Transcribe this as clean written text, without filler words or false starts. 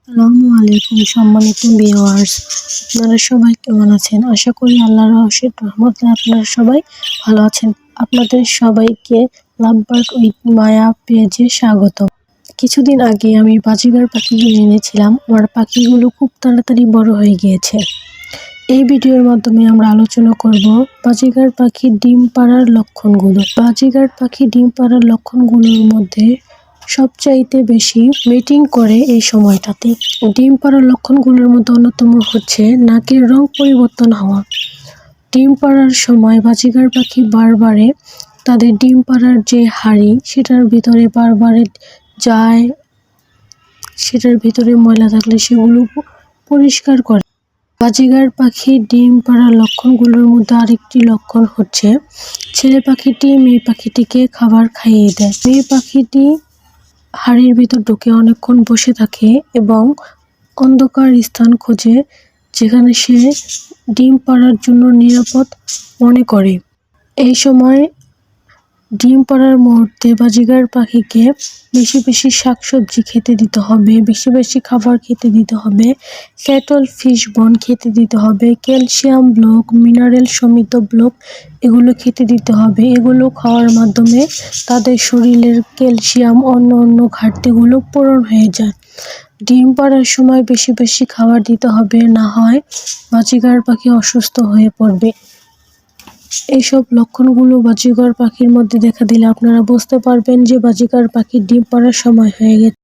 আসসালামু আলাইকুম সম্মানিত ভিউয়ার্স, আপনারা সবাই কেমন আছেন? আশা করি আল্লাহর অশেষ রহমতে আপনারা সবাই ভালো আছেন। আপনাদের সবাইকে লাভবার্ড উইথ মায়া পেজে স্বাগত। কিছুদিন আগে আমি বাজিগার পাখি কিনে এনেছিলাম। আমার পাখিগুলো খুব তাড়াতাড়ি বড় হয়ে গিয়েছে। এই ভিডিওর মাধ্যমে আমরা আলোচনা করব বাজিগার পাখির ডিম পাড়ার লক্ষণগুলো। বাজিগার পাখি ডিম পাড়ার লক্ষণগুলোর মধ্যে সবচাইতে বেশি মিটিং করে এই সময়টাতে। ডিম পাড়ার লক্ষণগুলোর মধ্যে অন্যতম হচ্ছে নাকের রং পরিবর্তন হওয়া। ডিম পাড়ার সময় বাজিগার পাখি বারবারে তাদের ডিম পাড়ার যে হাঁড়ি সেটার ভিতরে বারবারে যায়, সেটার ভিতরে ময়লা থাকলে সেগুলো পরিষ্কার করে। বাজিগার পাখির ডিম পাড়ার লক্ষণগুলোর মধ্যে আরেকটি লক্ষণ হচ্ছে ছেলে পাখিটি মেয়ে পাখিটিকে খাবার খাইয়ে দেয়। মেয়ে পাখিটি হাড়ির ভিতর ঢুকে অনেকক্ষণ বসে থাকে এবং অন্ধকার স্থান খোঁজে যেখানে সে ডিম পাড়ার জন্য নিরাপদ মনে করে। এই সময় ডিম পাড়ার মুহূর্তে বাজিগার পাখিকে বেশি বেশি শাকসবজি খেতে দিতে হবে, বেশি বেশি খাবার খেতে দিতে হবে, ক্যাটল ফিশ বন খেতে দিতে হবে, ক্যালসিয়াম ব্লক, মিনারেল সমৃদ্ধ ব্লক এগুলো খেতে দিতে হবে। এগুলো খাওয়ার মাধ্যমে তাদের শরীরের ক্যালসিয়াম অন্য ঘাটতিগুলো পূরণ হয়ে যায়। ডিম পাড়ার সময় বেশি বেশি খাবার দিতে হবে, না হয় বাজিগার পাখি অসুস্থ হয়ে পড়বে। এইসব লক্ষণগুলো বাজিগার পাখির মধ্যে দেখা দিলে আপনারা বুঝতে পারবেন যে বাজিগার পাখির ডিম পাড়ার সময় হয়ে গেছে।